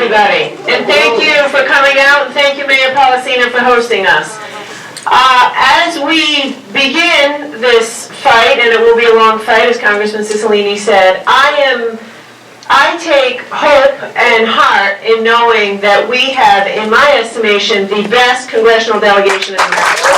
everybody. And thank you for coming out, and thank you, Mayor Policina, for hosting us. As we begin this fight, and it will be a long fight, as Congressman Cicilline said, I take hope and heart in knowing that we have, in my estimation, the best congressional delegation in America.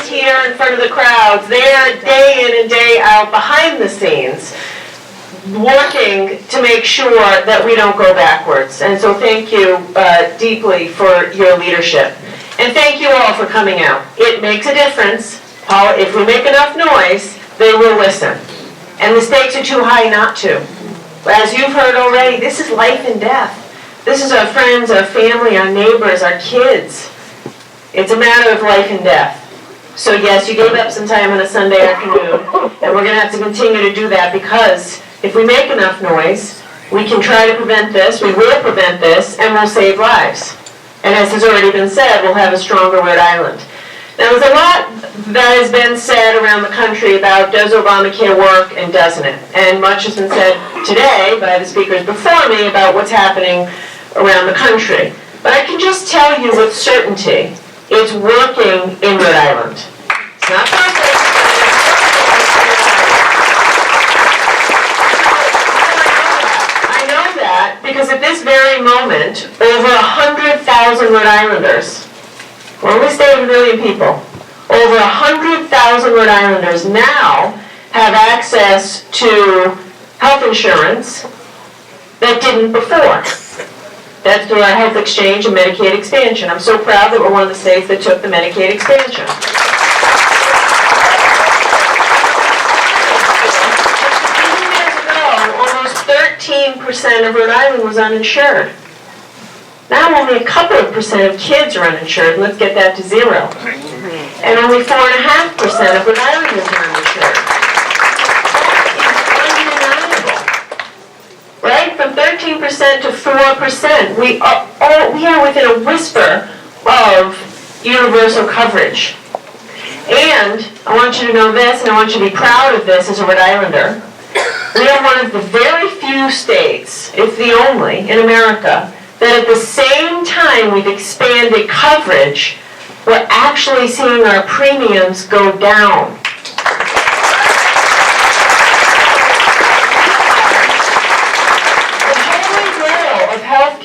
Here in front of the crowds, they're day in and day out behind the scenes working to make sure that we don't go backwards. And so thank you deeply for your leadership. And thank you all for coming out. It makes a difference. If we make enough noise, they will listen. And the stakes are too high not to. As you've heard already, this is life and death. This is our friends, our family, our neighbors, our kids. It's a matter of life and death. So yes, you gave up some time on a Sunday afternoon, and we're going to have to continue to do that, because if we make enough noise, we can try to prevent this, we will prevent this, and we'll save lives. And as has already been said, we'll have a stronger Rhode Island. Now, there's a lot that has been said around the country about does Obamacare work and doesn't it? And much has been said today by the speakers before me about what's happening around the country. But I can just tell you with certainty, it's working in Rhode Island. It's not perfect. I know that because at this very moment, over 100,000 Rhode Islanders, we're only staying 1 million people, over 100,000 Rhode Islanders now have access to health insurance that didn't before. That's through our health exchange and Medicaid expansion. I'm so proud that we're one of the states that took the Medicaid expansion. Just a few years ago, almost 13% of Rhode Island was uninsured. Now only a couple of percent of kids are uninsured. Let's get that to 0. And only 4.5% of Rhode Islanders are uninsured. Right? From 13% to 4%. We are within a whisper of universal coverage. And I want you to know this, and I want you to be proud of this as a Rhode Islander. We are one of the very few states, if the only, in America, that at the same time we've expanded coverage, we're actually seeing our premiums go down.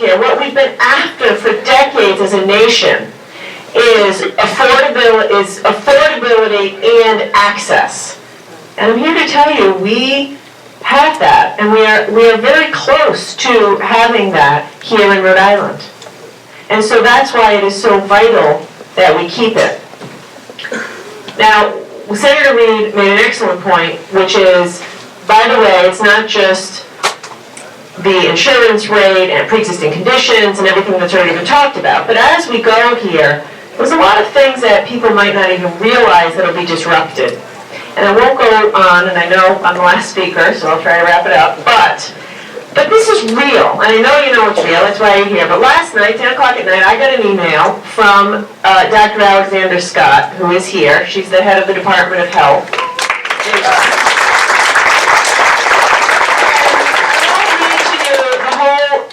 What we've been after for decades as a nation is affordability and access. And I'm here to tell you, we have that, and we are very close to having that here in Rhode Island. And so that's why it is so vital that we keep it. Now, Senator Reed made an excellent point, which is, by the way, it's not just the insurance rate and pre-existing conditions and everything that's already been talked about. But as we go here, there's a lot of things that people might not even realize that will be disrupted. And I won't go on, and I know I'm the last speaker, so I'll try to wrap it up, but this is real, and I know you know it's real, that's why you're here. But last night, 10 o'clock at night, I got an email from Dr. Alexander Scott, who is here. She's the head of the Department of Health.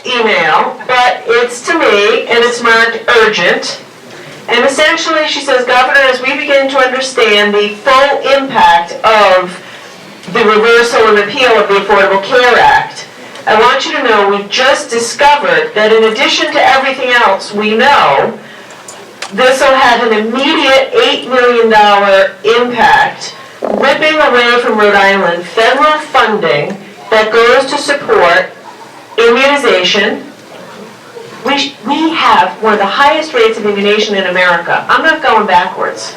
Email, but it's to me, and it's marked urgent. And essentially, she says, Governor, as we begin to understand the full impact of the reversal and repeal of the Affordable Care Act, I want you to know we've just discovered that in addition to everything else we know, this will have an immediate $8 million impact, ripping away from Rhode Island federal funding that goes to support immunization. We have one of the highest rates of immunization in America. I'm not going backwards.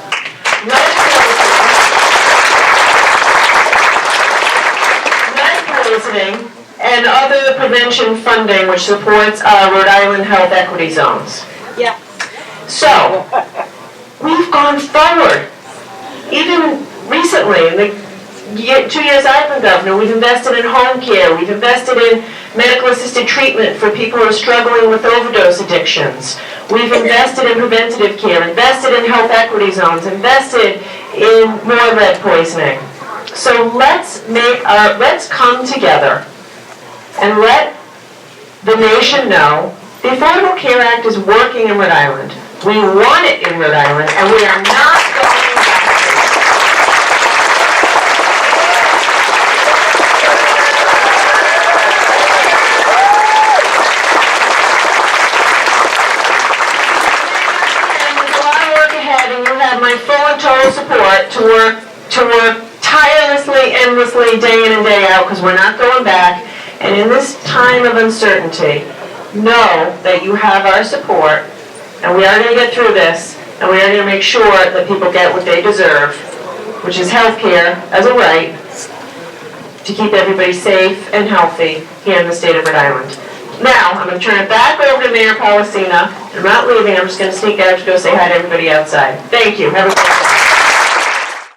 Lead poisoning and other prevention funding which supports our Rhode Island health equity zones. Yeah. So, we've gone forward. Even recently, in the 2 years I've been governor, we've invested in home care, we've invested in medical assisted treatment for people who are struggling with overdose addictions. We've invested in preventative care, invested in health equity zones, invested in more lead poisoning. So let's come together and let the nation know the Affordable Care Act is working in Rhode Island. We want it in Rhode Island, and we are not going backwards. There's a lot of work ahead, and you have my full and total support to work tirelessly, endlessly, day in and day out, because we're not going back. And in this time of uncertainty, know that you have our support, and we are going to get through this, and we are going to make sure that people get what they deserve, which is health care as a right to keep everybody safe and healthy here in the state of Rhode Island. Now, I'm going to turn it back over to Mayor Policina. I'm not leaving. I'm just going to sneak out to go say hi to everybody outside. Thank you. Have a great day.